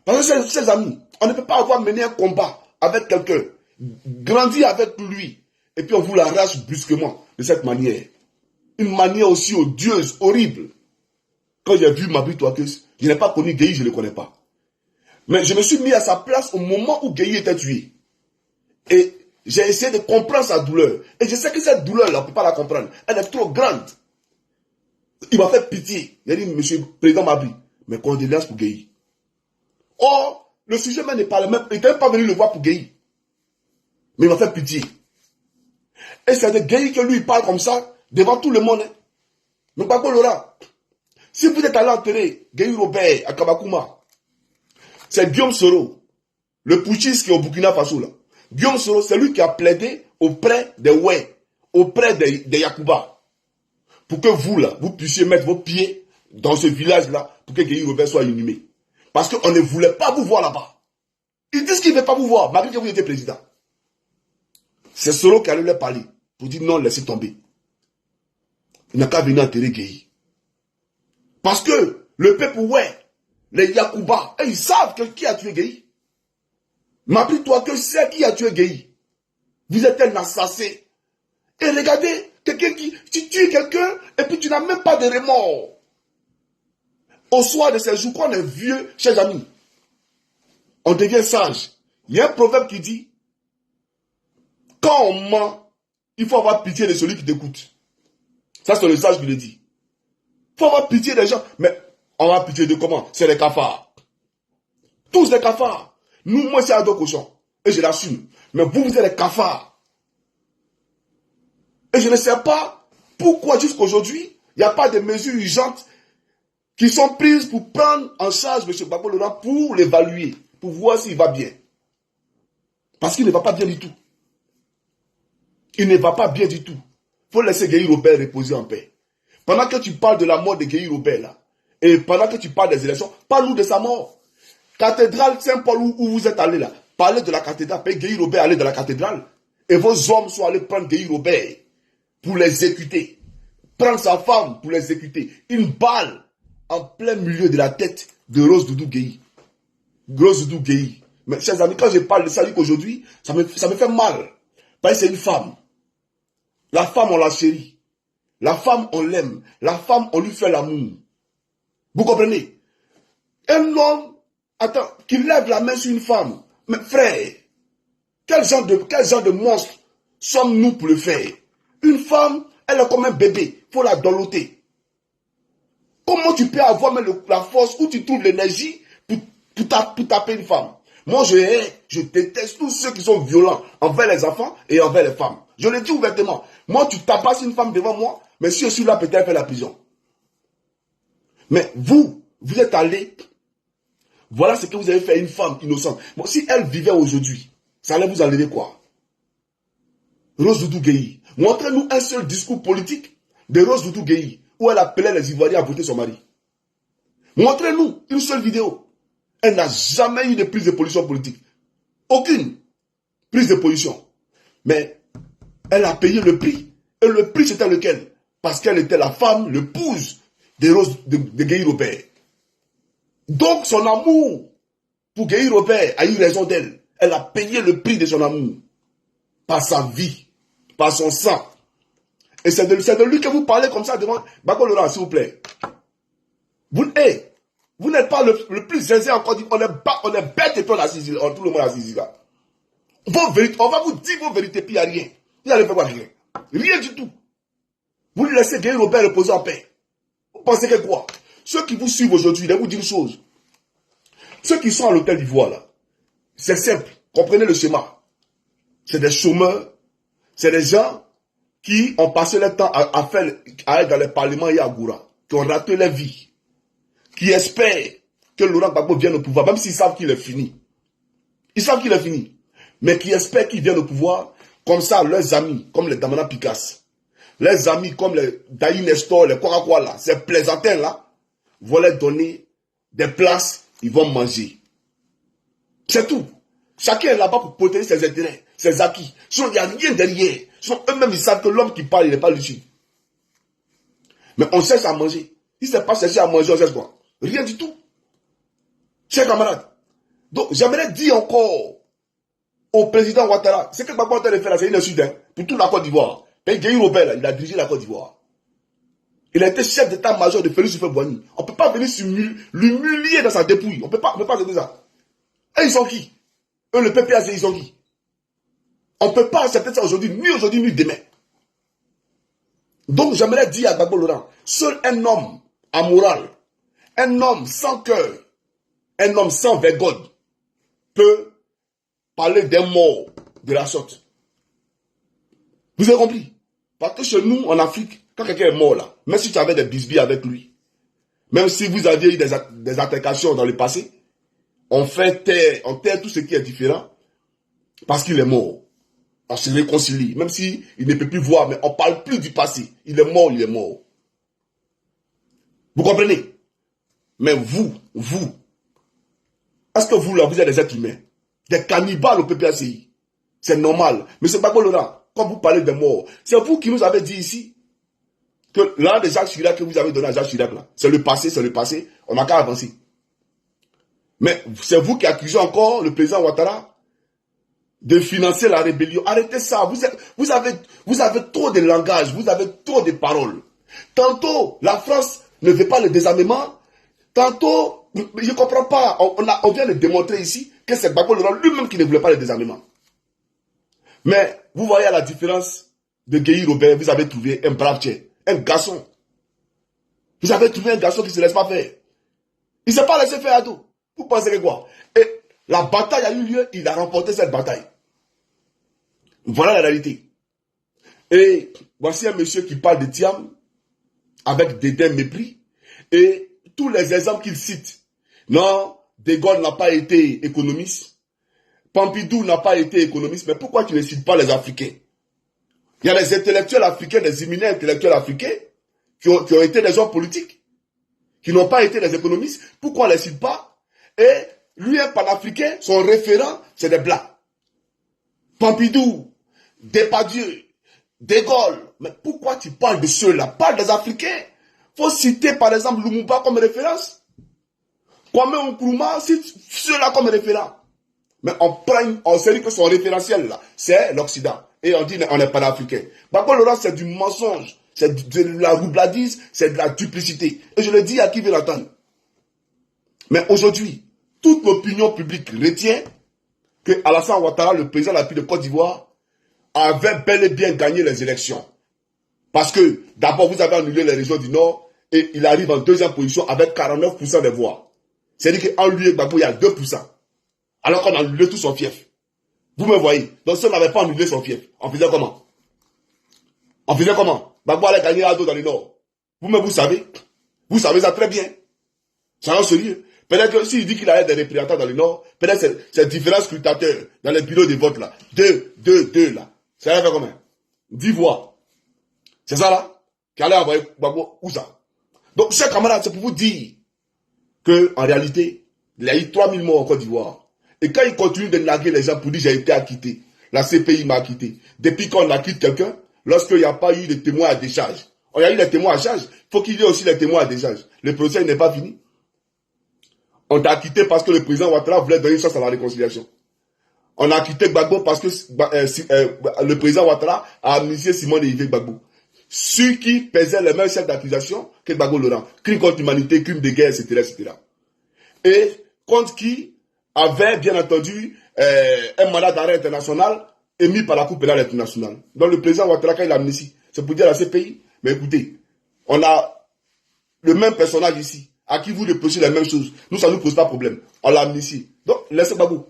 Parce que ses amis, on ne peut pas avoir mené un combat avec quelqu'un, grandir avec lui, et puis on vous l'arrache brusquement de cette manière. Une manière aussi odieuse, horrible. Quand j'ai vu Mabry Touakes, je n'ai pas connu Guéhi, je ne le connais pas. Mais je me suis mis à sa place au moment où Guéhi était tué. Et j'ai essayé de comprendre sa douleur. Et je sais que cette douleur-là, on ne peut pas la comprendre. Elle est trop grande. Il m'a fait pitié. Il a dit, monsieur le président Mabry, mes condoléances pour Guéhi. Or, le sujet même n'est pas le même. Il n'était même pas venu le voir pour Guéhi. Mais il m'a fait pitié. Et c'est de Guéhi que lui, il parle comme ça, devant tout le monde. Hein. Mais Gbagbo Laurent, si vous êtes allé enterrer Guéhi Robert à Kabakouma, c'est Guillaume Soro, le putschiste qui est au Burkina Faso là. Guillaume Soro, c'est lui qui a plaidé auprès des Oué, auprès des Yakuba, pour que vous là, vous puissiez mettre vos pieds dans ce village là, pour que Guéhi Robert soit inhumé. Parce qu'on ne voulait pas vous voir là-bas. Ils disent qu'ils ne veulent pas vous voir, malgré que vous étiez président. C'est Soro qui allait leur parler pour dire non, laissez tomber. Il n'a qu'à venir enterrer Gueye. Parce que le peuple, ouais, les Yakuba, ils savent qui a tué Gueye. M'appris-toi que c'est qui a tué Gueye. Vous êtes un assassin. Et regardez, quelqu'un qui, tu tues quelqu'un et puis tu n'as même pas de remords. Au soir de ces jours, quand on est vieux, chers amis, on devient sage. Il y a un proverbe qui dit, quand on ment, il faut avoir pitié de celui qui t'écoute. Ça, c'est le sage qui le dit. Il faut avoir pitié des gens. Mais on va pitié de comment? C'est les cafards. Tous les cafards. Nous, moi, c'est Ado Cochon. Et je l'assume. Mais vous, vous êtes les cafards. Et je ne sais pas pourquoi jusqu'aujourd'hui, il n'y a pas de mesures urgentes qui sont prises pour prendre en charge M. Gbagbo Laurent pour l'évaluer, pour voir s'il va bien. Parce qu'il ne va pas bien du tout. Il ne va pas bien du tout. Il faut laisser Gueye Robert reposer en paix. Pendant que tu parles de la mort de Gueye Robert, là, et pendant que tu parles des élections, parle-nous de sa mort. Cathédrale Saint-Paul où vous êtes allé là, parlez de la cathédrale, Gueye Robert allait dans la cathédrale, et vos hommes sont allés prendre Gueye Robert pour l'exécuter. Prendre sa femme pour l'exécuter. Une balle en plein milieu de la tête de Rose Doudou Gueye. Rose Doudou Gueye. Mais chers amis, quand je parle de ça, aujourd'hui, ça me fait mal. Parce que c'est une femme. La femme, on la chérit. La femme, on l'aime. La femme, on lui fait l'amour. Vous comprenez? Un homme, attends, qui lève la main sur une femme. Mais frère, quel genre de monstre sommes-nous pour le faire? Une femme, elle est comme un bébé. Il faut la doloter. Comment tu peux avoir même la force où tu trouves l'énergie pour taper une femme? Moi, je déteste tous ceux qui sont violents envers les enfants et envers les femmes. Je le dis ouvertement. Moi, tu tapasses une femme devant moi, mais si je suis là, peut-être faire la prison. Mais vous êtes allé. Voilà ce que vous avez fait à une femme innocente. Bon, si elle vivait aujourd'hui, ça allait vous enlever quoi? Rose Doudou Gueye. Montrez-nous un seul discours politique de Rose Doudou Gueye où elle appelait les Ivoiriens à voter son mari. Montrez-nous une seule vidéo. Elle n'a jamais eu de prise de position politique. Aucune prise de position. Mais elle a payé le prix. Et le prix, c'était lequel? Parce qu'elle était la femme, l'épouse de Gueye Robert. Donc, son amour pour Gueye Robert a eu raison d'elle. Elle a payé le prix de son amour. Par sa vie. Par son sang. Et c'est de lui que vous parlez comme ça devant Gbagbo Laurent, s'il vous plaît. Vous n'êtes pas le plus aisé encore. On est bête et puis on assise, tout le monde assise là. On va vous dire vos vérités, puis il n'y a rien. Vous n'allez faire rien. Rien du tout. Vous laissez Gueye Robert reposer en paix. Vous pensez que quoi? Ceux qui vous suivent aujourd'hui, je vais vous dire une chose. Ceux qui sont à l'hôtel d'Ivoire là, c'est simple. Comprenez le schéma. C'est des chômeurs. C'est des gens qui ont passé leur temps à aller dans les parlements et à Goura, qui ont raté leur vie, qui espèrent que Laurent Gbagbo vienne au pouvoir, même s'ils savent qu'il est fini. Ils savent qu'il est fini. Mais qui espèrent qu'il vienne au pouvoir, comme ça, leurs amis, comme les Damana Picasso, leurs amis comme les Daï Nestor, les Kwara, ces plaisantins là, vont leur donner des places, ils vont manger. C'est tout. Chacun est là-bas pour protéger ses intérêts, ses acquis. Il n'y a rien derrière. Eux-mêmes, ils savent que l'homme qui parle, il n'est pas lucide. Mais on cherche à manger. Il ne sait pas chercher à manger, on cherche quoi? Rien du tout. Chers camarades. Donc, j'aimerais dire encore au président Ouattara, c'est que Gbagbo Ouattara fait là, c'est une sud, hein, pour toute la Côte d'Ivoire. Gueye Robert, là, il a dirigé la Côte d'Ivoire. Il a été chef d'état-major de Félix Houphouët-Boigny. On ne peut pas venir l'humilier dans sa dépouille. On ne peut pas dire ça. Et ils sont qui? Eux, le PPAC, ils sont qui? On ne peut pas accepter ça aujourd'hui, ni demain. Donc, j'aimerais dire à Gbagbo Laurent, seul un homme amoral, un homme sans cœur, un homme sans vergogne peut parler d'un mort de la sorte. Vous avez compris? Parce que chez nous, en Afrique, quand quelqu'un est mort là, même si tu avais des bisbilles avec lui, même si vous aviez eu des altercations dans le passé, on terre tout ce qui est différent parce qu'il est mort. On se réconcilie, même s'il ne peut plus voir, mais on ne parle plus du passé. Il est mort, il est mort. Vous comprenez? Mais vous, est-ce que vous, là, vous êtes des êtres humains? des cannibales au PPACI. C'est normal. Monsieur Gbagbo Laurent, quand vous parlez de morts, c'est vous qui nous avez dit ici que l'un des Jacques Chirac que vous avez donné à Jacques Chirac, c'est le passé, on n'a qu'à avancer. Mais c'est vous qui accusez encore le président Ouattara de financer la rébellion. Arrêtez ça. Vous avez trop de langage, vous avez trop de paroles. Tantôt, la France ne veut pas le désarmement. Tantôt, je ne comprends pas. On vient de démontrer ici que c'est Gbagbo Laurent lui-même qui ne voulait pas le désarmement. Mais vous voyez la différence de Guéhi Robert. Vous avez trouvé un brave tchè, un garçon. Vous avez trouvé un garçon qui ne se laisse pas faire. Il ne s'est pas laissé faire à tout. Vous pensez que quoi? Et la bataille a eu lieu, il a remporté cette bataille. Voilà la réalité. Et voici un monsieur qui parle de Thiam avec dédain, mépris. Et tous les exemples qu'il cite. Non, De Gaulle n'a pas été économiste. Pompidou n'a pas été économiste. Mais pourquoi tu ne cites pas les Africains? Il y a des intellectuels africains, des éminents intellectuels africains qui ont été des hommes politiques, qui n'ont pas été des économistes. Pourquoi on ne les cite pas? Et lui, un panafricain, son référent, c'est des Blancs. Pompidou, Depardieu, De Gaulle. Mais pourquoi tu parles de ceux-là? Parle des Africains. Il faut citer par exemple Lumumba comme référence. Kwame Nkrumah cite ceux-là comme référent. Mais on sait que son référentiel là, c'est l'Occident. Et on dit on n'est pas africain. Gbagbo Laurent, c'est du mensonge, c'est de la roubladise, c'est de la duplicité. Et je le dis à qui veut l'entendre. Mais aujourd'hui, toute l'opinion publique retient que Alassane Ouattara, le président de la République de Côte d'Ivoire, avait bel et bien gagné les élections. Parce que d'abord, vous avez annulé les régions du Nord et il arrive en deuxième position avec 49% des voix. C'est-à-dire qu'en lui et Gbagbo, il y a 2%. Alors qu'on a annulé tout son fief. Vous me voyez. Donc si on n'avait pas annulé son fief, on faisait comment? On faisait comment? Gbagbo allait gagner à dos dans le Nord. Vous savez. Vous savez ça très bien. C'est un sérieux. Peut-être que s'il dit qu'il a des représentants dans le Nord, peut-être c'est différents scrutateurs dans les bureaux de vote là. Deux là. Ça va faire combien? 10 voix. C'est ça là? Qui allait envoyer Gbagbo où ça? Donc, chers camarades, c'est pour vous dire que en réalité, il y a eu 3000 morts en Côte d'Ivoire. Et quand il continue de narguer les gens pour dire j'ai été acquitté, la CPI m'a acquitté. Depuis qu'on acquitte quelqu'un, lorsqu'il n'y a pas eu de témoins à décharge, il y a eu les témoins à charge, il faut qu'il y ait aussi les témoins à décharge. Le procès n'est pas fini. On t'a acquitté parce que le président Ouattara voulait donner une chance à la réconciliation. On a acquitté Gbagbo parce que le président Ouattara a amnistié Simon et Yves Gbagbo. Ceux qui pesaient les mêmes chefs d'accusation que Gbagbo Laurent. Crime contre l'humanité, crime de guerre, etc., etc. Et contre qui avait, bien entendu, un mandat d'arrêt international émis par la Cour pénale internationale. Donc le président Ouattara, quand il a amnistie, c'est pour dire à ces pays, mais écoutez, on a le même personnage ici, à qui vous reprochez les mêmes choses. Nous, ça ne nous pose pas de problème. On l'a amnistié. Donc, laissez Gbagbo.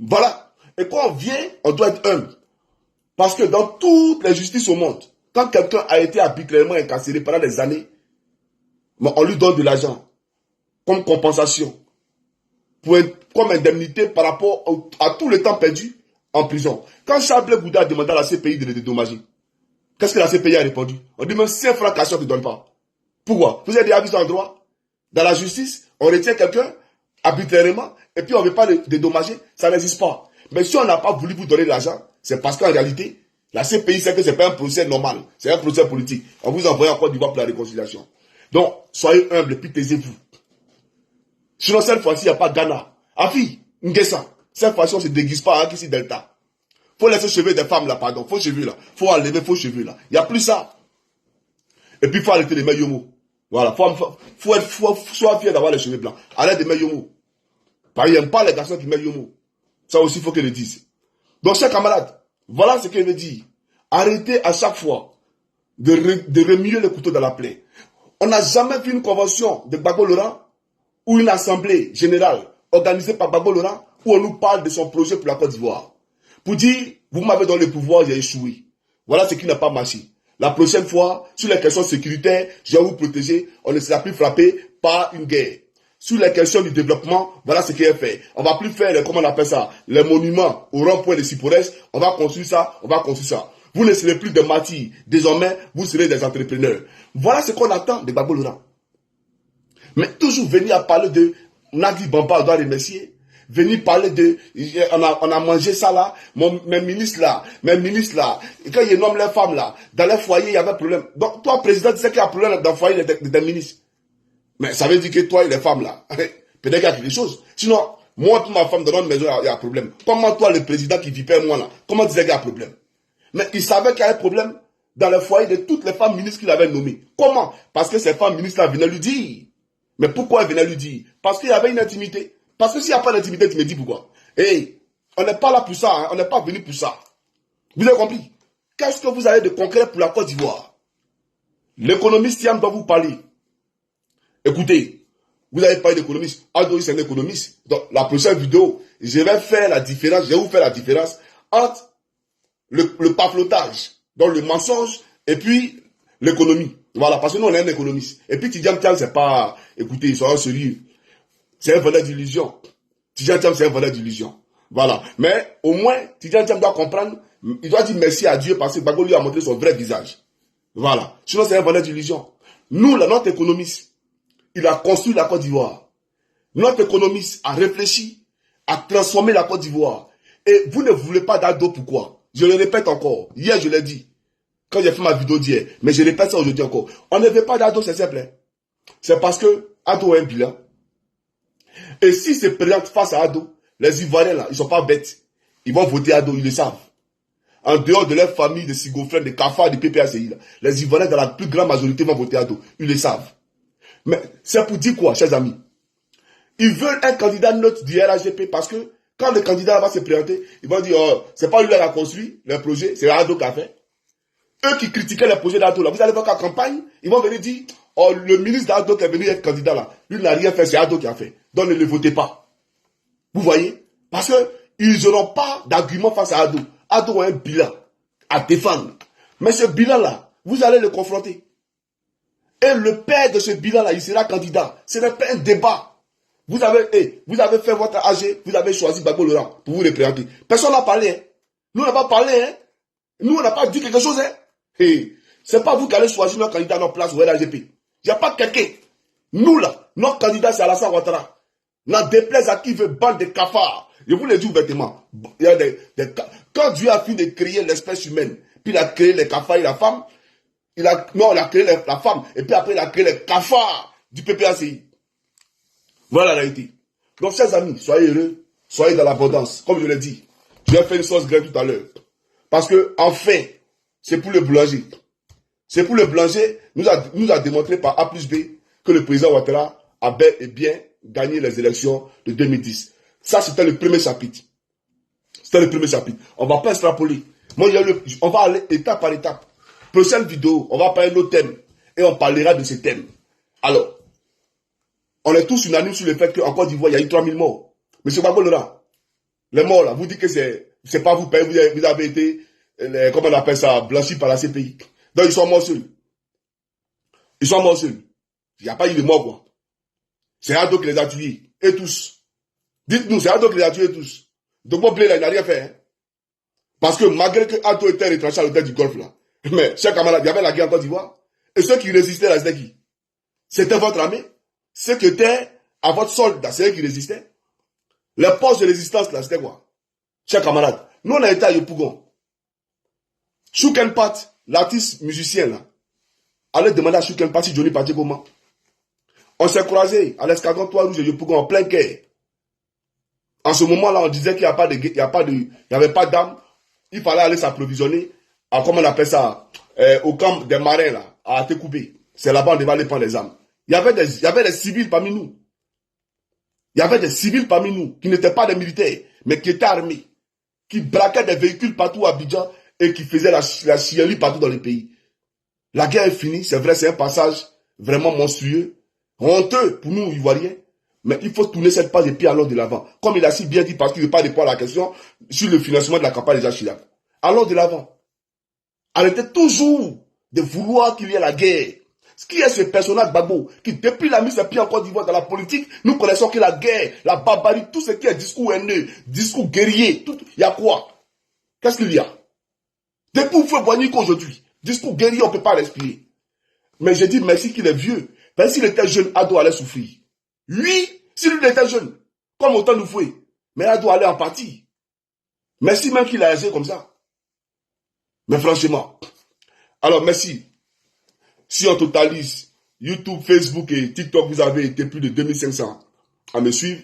Voilà. Et quand on vient, on doit être humble. Parce que dans toutes les justices au monde, quand quelqu'un a été arbitrairement incarcéré pendant des années, on lui donne de l'argent comme compensation, comme indemnité par rapport à tout le temps perdu en prison. Quand Charles Blé Gouda a demandé à la CPI de le dédommager, qu'est-ce que la CPI a répondu? On dit même 5 francs cachés, on ne te donne pas. Pourquoi? Vous avez déjà vu ça en droit? Dans la justice, on retient quelqu'un arbitrairement et puis on ne veut pas le dédommager, ça n'existe pas. Mais si on n'a pas voulu vous donner de l'argent, c'est parce qu'en réalité, la CPI sait que ce n'est pas un procès normal, c'est un procès politique. On vous envoie en Côte d'Ivoire pour la réconciliation. Donc, soyez humbles et puis taisez-vous. Sinon, cette fois-ci, il n'y a pas Ghana. Afi, Ngessa, cette fois-ci, on ne se déguise pas ici Delta. Il faut laisser cheveux des femmes là, pardon. Faux cheveux là. Il faut enlever faux cheveux là. Il n'y a plus ça. Et puis, il faut arrêter les mains yomo. Voilà. Faut soit fier d'avoir les cheveux blancs. Arrête de mettre yomo. Parce qu'il n'aime pas les garçons qui mettent yomo. Ça aussi, il faut qu'ils le disent. Donc, chers camarades, voilà ce qu'il veut dire. Arrêtez à chaque fois de remuer le couteau dans la plaie. On n'a jamais vu une convention de Gbagbo Laurent ou une assemblée générale organisée par Gbagbo Laurent où on nous parle de son projet pour la Côte d'Ivoire. Pour dire, vous m'avez donné le pouvoir, j'ai échoué. Voilà ce qui n'a pas marché. La prochaine fois, sur les questions sécuritaires, je vais vous protéger, on ne sera plus frappé par une guerre. Sur les questions du développement, voilà ce qui est fait. On ne va plus faire, comment on appelle ça, les monuments au rond-point de Siporès. On va construire ça, on va construire ça. Vous ne serez plus des martyrs. Désormais, vous serez des entrepreneurs. Voilà ce qu'on attend de Gbagbo Laurent. Mais toujours venir à parler de Nagui Bamba, on doit remercier. venir parler de, on a mangé ça là, mes ministres là, et quand ils nomment les femmes là, dans les foyers, il y avait problème. Donc, toi, président, tu sais qu'il y a problème dans le foyer des ministres. Mais ça veut dire que toi et les femmes là, peut-être qu'il y a quelque chose. Sinon, moi, pour ma femme dans notre maison, il y a un problème. Comment toi, le président qui vit pas moi là, comment tu sais qu'il y a un problème? Mais il savait qu'il y avait un problème dans le foyer de toutes les femmes ministres qu'il avait nommées. Comment? Parce que ces femmes ministres là venaient lui dire. Mais pourquoi elles venaient lui dire? Parce qu'il y avait une intimité. Parce que s'il n'y a pas d'intimité, tu me dis pourquoi. Hey, on n'est pas là pour ça, hein? On n'est pas venu pour ça. Vous avez compris? Qu'est-ce que vous avez de concret pour la Côte d'Ivoire? L'économiste Yam doit vous parler. Écoutez, vous avez parlé d'économiste. Ado, c'est un économiste. Donc, la prochaine vidéo, je vais faire la différence, je vais vous faire la différence entre le paflotage, donc le mensonge, et puis l'économie. Voilà, parce que nous, on est un économiste. Et puis, Tidjam Tiam, c'est pas, écoutez, ils sont sérieux. C'est un vendeur d'illusion. Tidjam Tiam, c'est un vendeur d'illusion. Voilà. Mais, au moins, Tidjam Tiam doit comprendre, il doit dire merci à Dieu parce que Gbagbo lui a montré son vrai visage. Voilà. Sinon, c'est un vendeur d'illusion. Nous, là, notre économiste, il a construit la Côte d'Ivoire. Notre économiste a réfléchi à transformer la Côte d'Ivoire. Et vous ne voulez pas d'Ado, pourquoi? Je le répète encore. Hier, je l'ai dit. Quand j'ai fait ma vidéo d'hier. Mais je répète ça aujourd'hui encore. On ne veut pas d'Ado, c'est simple. C'est parce que Ado a un bilan. Et s'il se présente face à Ado, les Ivoiriens là, ils ne sont pas bêtes. Ils vont voter Ado, ils le savent. En dehors de leur famille, de Sigofrène, de Kafa, de PPACI, là, les Ivoiriens dans la plus grande majorité vont voter Ado. Ils le savent. Mais c'est pour dire quoi, chers amis? Ils veulent un candidat neutre du RHGP parce que quand le candidat va se présenter, ils vont dire, oh, c'est pas lui qui a construit le projet, c'est Ado qui a fait. Eux qui critiquaient le projet d'Ado là, vous allez voir qu'en campagne, ils vont venir dire, oh, le ministre d'Ado qui est venu être candidat là, lui n'a rien fait, c'est Ado qui a fait. Donc ne le votez pas. Vous voyez? Parce que ils n'auront pas d'argument face à Ado. Ado a un bilan à défendre. Mais ce bilan là, vous allez le confronter. Et le père de ce bilan là, il sera candidat. Ce n'est pas un débat. Vous avez fait votre AG, vous avez choisi Gbagbo Laurent pour vous représenter. Personne n'a parlé. Hein. Nous, on n'a pas parlé. Hein. Nous, on n'a pas dit quelque chose. Hein. Hey, c'est pas vous qui allez choisir notre candidat à notre place au RHGP. Il n'y a pas quelqu'un. Nous, là, notre candidat, c'est Alassane Ouattara. N'en déplaise à qui veut bande de cafards. Je vous le dis ouvertement. Il y a quand Dieu a fini de créer l'espèce humaine, puis il a créé les cafards et la femme, il a créé la femme, et puis après, il a créé les cafards du PPACI. Voilà la réalité. Donc, chers amis, soyez heureux, soyez dans l'abondance. Comme je l'ai dit, je vais faire une sauce graine tout à l'heure. Parce que, enfin, c'est pour le boulanger. C'est pour le boulanger, nous a démontré par A plus B que le président Ouattara a bel et bien gagné les élections de 2010. Ça, c'était le premier chapitre. C'était le premier chapitre. On ne va pas extrapoler. Moi, on va aller étape par étape. Prochaine vidéo, on va parler d'autres thèmes. Et on parlera de ces thèmes. Alors, on est tous unanimes sur le fait qu'en Côte d'Ivoire, il y a eu 3000 morts. Monsieur Gbagbo Laurent, les morts là, vous dites que c'est pas vous, vous avez été, comment on appelle ça, blanchi par la CPI. Donc ils sont morts seuls. Ils sont morts seuls. Il n'y a pas eu de mort, quoi. C'est Ado qui les a tués. Et tous. Dites-nous, c'est Ado qui les a tués tous. Donc Bob Blé, là, il n'a rien fait. Hein? Parce que malgré que Ado était retranché à l'hôtel du Golfe, là, mais, chers camarades, il y avait la guerre en Côte d'Ivoire. Et ceux qui résistaient, là, c'était qui? C'était votre armée. Ceux qui étaient à votre soldat, c'est eux qui résistaient. Les postes de résistance, là, c'était quoi? Chers camarades, nous, on a été à Yopougon. Choukenpat, l'artiste musicien, là, allait demander à Choukenpat si Johnny partait comment. On s'est croisés à l'escadron 3 rouge de Yopougon en plein quai. En ce moment-là, on disait qu'il n'y avait pas d'armes. Il fallait aller s'approvisionner à, comment on appelle ça, au camp des marins, là, à Tekoubé. C'est là-bas on devait aller prendre les armes. Il y avait des civils parmi nous. Il y avait des civils parmi nous qui n'étaient pas des militaires, mais qui étaient armés, qui braquaient des véhicules partout à Abidjan et qui faisaient la chienlit partout dans le pays. La guerre est finie, c'est vrai, c'est un passage vraiment monstrueux, honteux pour nous, Ivoiriens, mais il faut tourner cette page et puis allons de l'avant. Comme il a si bien dit, parce qu'il ne veut pas répondre à la question sur le financement de la campagne de Jacques Chirac. Allons de l'avant. Arrêtez toujours de vouloir qu'il y ait la guerre. Ce qui est ce personnage Gbagbo, qui depuis la mise à pied en Côte d'Ivoire dans la politique, nous connaissons que la guerre, la barbarie, tout ce qui est discours haineux, discours guerrier, il y a quoi? Qu'est-ce qu'il y a? Depuis où faut Boigny qu'aujourd'hui, discours guerrier, on ne peut pas respirer. Mais j'ai dit merci qu'il est vieux. Parce que s'il était jeune, Ado allait souffrir. Oui, s'il était jeune, comme autant nous fouet. Mais elle doit aller en partie. Merci même qu'il a agi comme ça. Mais franchement. Alors, merci. Si on totalise YouTube, Facebook et TikTok, vous avez été plus de 2500 à me suivre.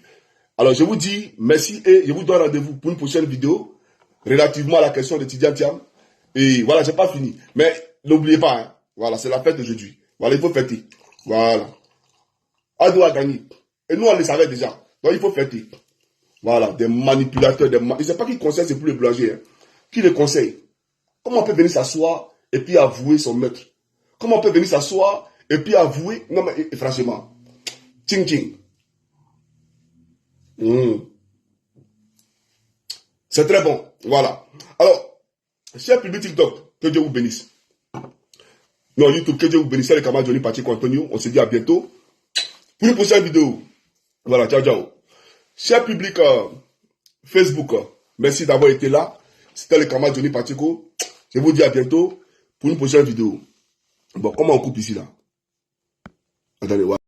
Alors, je vous dis merci et je vous donne rendez-vous pour une prochaine vidéo relativement à la question de Tidiane Thiam. Et voilà, j'ai pas fini. Mais n'oubliez pas, hein, voilà, c'est la fête d'aujourd'hui. Voilà, il faut fêter. Voilà. On doit gagner. Et nous, on le savait déjà. Donc, il faut fêter. Voilà, des manipulateurs, je ne sais pas qui conseille, c'est plus le boulanger. Hein. Qui le conseille? Comment on peut venir s'asseoir et puis avouer son maître? Comment on peut venir s'asseoir et puis avouer? Non, mais franchement, ting ting. C'est très bon. Voilà. Alors, cher public TikTok, que Dieu vous bénisse. Non, YouTube, que Dieu vous bénisse. C'est le camarade Johnny Pacheco Antonio. On se dit à bientôt pour une prochaine vidéo. Voilà, ciao, ciao. Cher public Facebook, merci d'avoir été là. C'était le camarade Johnny Pacheco. Je vous dis à bientôt pour une prochaine vidéo. Bon, comment on coupe ici là? Attendez, voilà.